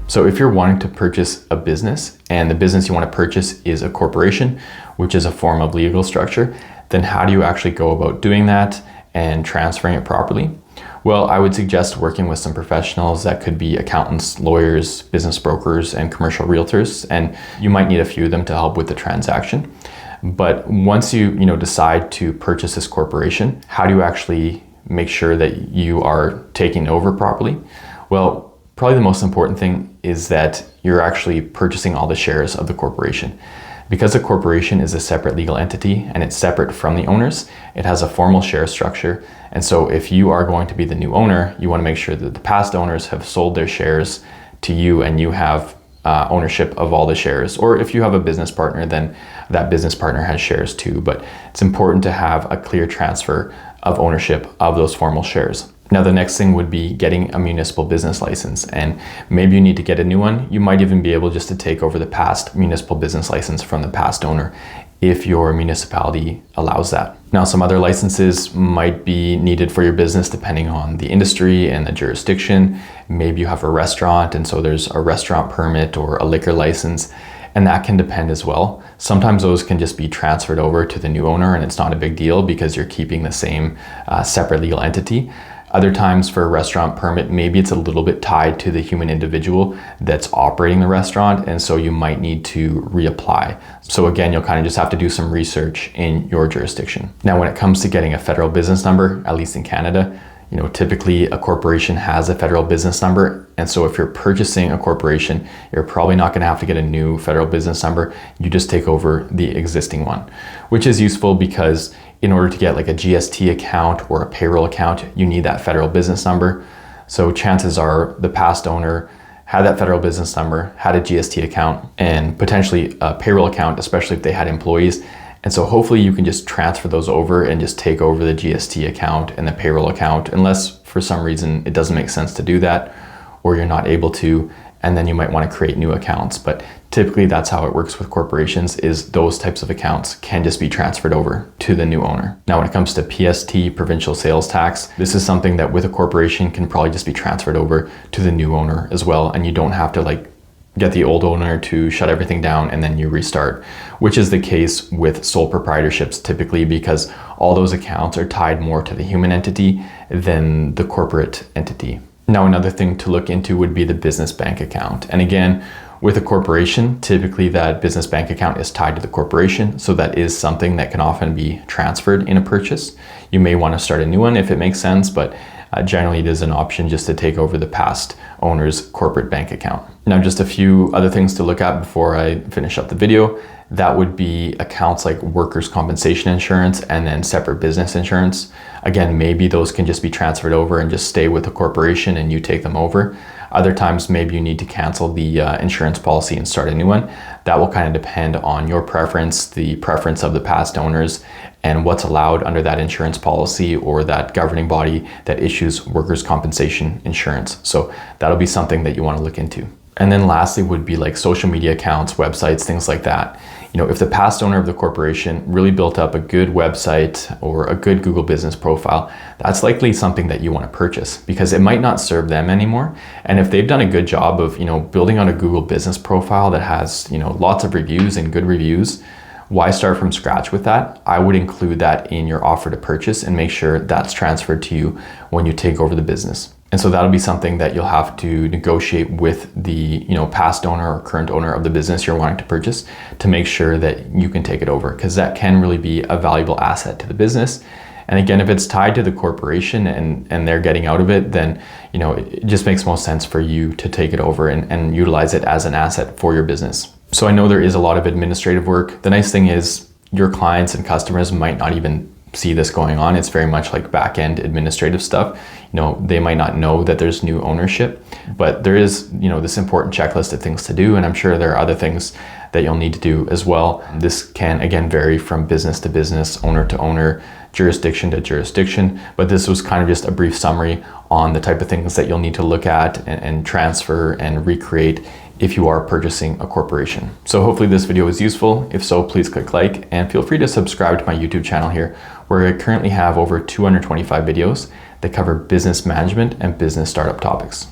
So if you're wanting to purchase a business and the business you want to purchase is a corporation, which is a form of legal structure, then how do you actually go about doing that and transferring it properly? Well, I would suggest working with some professionals. That could be accountants, lawyers, business brokers, and commercial realtors. And you might need a few of them to help with the transaction. But once you decide to purchase this corporation, how do you actually make sure that you are taking over properly? Well, probably the most important thing is that you're actually purchasing all the shares of the corporation. Because a corporation is a separate legal entity and it's separate from the owners, it has a formal share structure. And so if you are going to be the new owner, you want to make sure that the past owners have sold their shares to you and you have ownership of all the shares. Or if you have a business partner, then that business partner has shares too. But it's important to have a clear transfer of ownership of those formal shares. Now, the next thing would be getting a municipal business license, and maybe you need to get a new one. You might even be able just to take over the past municipal business license from the past owner if your municipality allows that. Now, some other licenses might be needed for your business depending on the industry and the jurisdiction. Maybe you have a restaurant, and so there's a restaurant permit or a liquor license, and that can depend as well. Sometimes those can just be transferred over to the new owner and it's not a big deal because you're keeping the same separate legal entity. Other times for a restaurant permit, maybe it's a little bit tied to the human individual that's operating the restaurant, and so you might need to reapply. So again, you'll kind of just have to do some research in your jurisdiction. Now, when it comes to getting a federal business number, at least in Canada, typically a corporation has a federal business number. And so if you're purchasing a corporation, you're probably not going to have to get a new federal business number. You just take over the existing one, which is useful because in order to get like a GST account or a payroll account, you need that federal business number. So chances are the past owner had that federal business number, had a GST account, and potentially a payroll account, especially if they had employees. And so hopefully you can just transfer those over and just take over the GST account and the payroll account, unless for some reason it doesn't make sense to do that or you're not able to, and then you might want to create new accounts. But typically that's how it works with corporations, is those types of accounts can just be transferred over to the new owner. Now, when it comes to PST, provincial sales tax, this is something that with a corporation can probably just be transferred over to the new owner as well, and you don't have to get the old owner to shut everything down and then you restart, which is the case with sole proprietorships typically, because all those accounts are tied more to the human entity than the corporate entity. Now, another thing to look into would be the business bank account. And again, with a corporation, typically that business bank account is tied to the corporation. So that is something that can often be transferred in a purchase. You may want to start a new one if it makes sense, but generally it is an option just to take over the past owner's corporate bank account. Now, just a few other things to look at before I finish up the video. That would be accounts like workers' compensation insurance and then separate business insurance. Again, maybe those can just be transferred over and just stay with the corporation and you take them over. Other times, maybe you need to cancel the insurance policy and start a new one. That will kind of depend on your preference, the preference of the past owners, and what's allowed under that insurance policy or that governing body that issues workers' compensation insurance. So that'll be something that you want to look into. And then lastly would be like social media accounts, websites, things like that. If the past owner of the corporation really built up a good website or a good Google business profile, that's likely something that you want to purchase because it might not serve them anymore. And if they've done a good job of, building out a Google business profile that has, lots of reviews and good reviews, why start from scratch with that? I would include that in your offer to purchase and make sure that's transferred to you when you take over the business. And so that'll be something that you'll have to negotiate with the past owner or current owner of the business you're wanting to purchase to make sure that you can take it over, because that can really be a valuable asset to the business. And again, if it's tied to the corporation and they're getting out of it, then it just makes most sense for you to take it over and utilize it as an asset for your business. So I know there is a lot of administrative work. The nice thing is your clients and customers might not even see this going on. It's very much like back-end administrative stuff. They might not know that there's new ownership, but there is, this important checklist of things to do. And I'm sure there are other things that you'll need to do as well. This can, again, vary from business to business, owner to owner, jurisdiction to jurisdiction. But this was kind of just a brief summary on the type of things that you'll need to look at and transfer and recreate if you are purchasing a corporation. So hopefully this video was useful. If so, please click like and feel free to subscribe to my YouTube channel here, where I currently have over 225 videos that cover business management and business startup topics.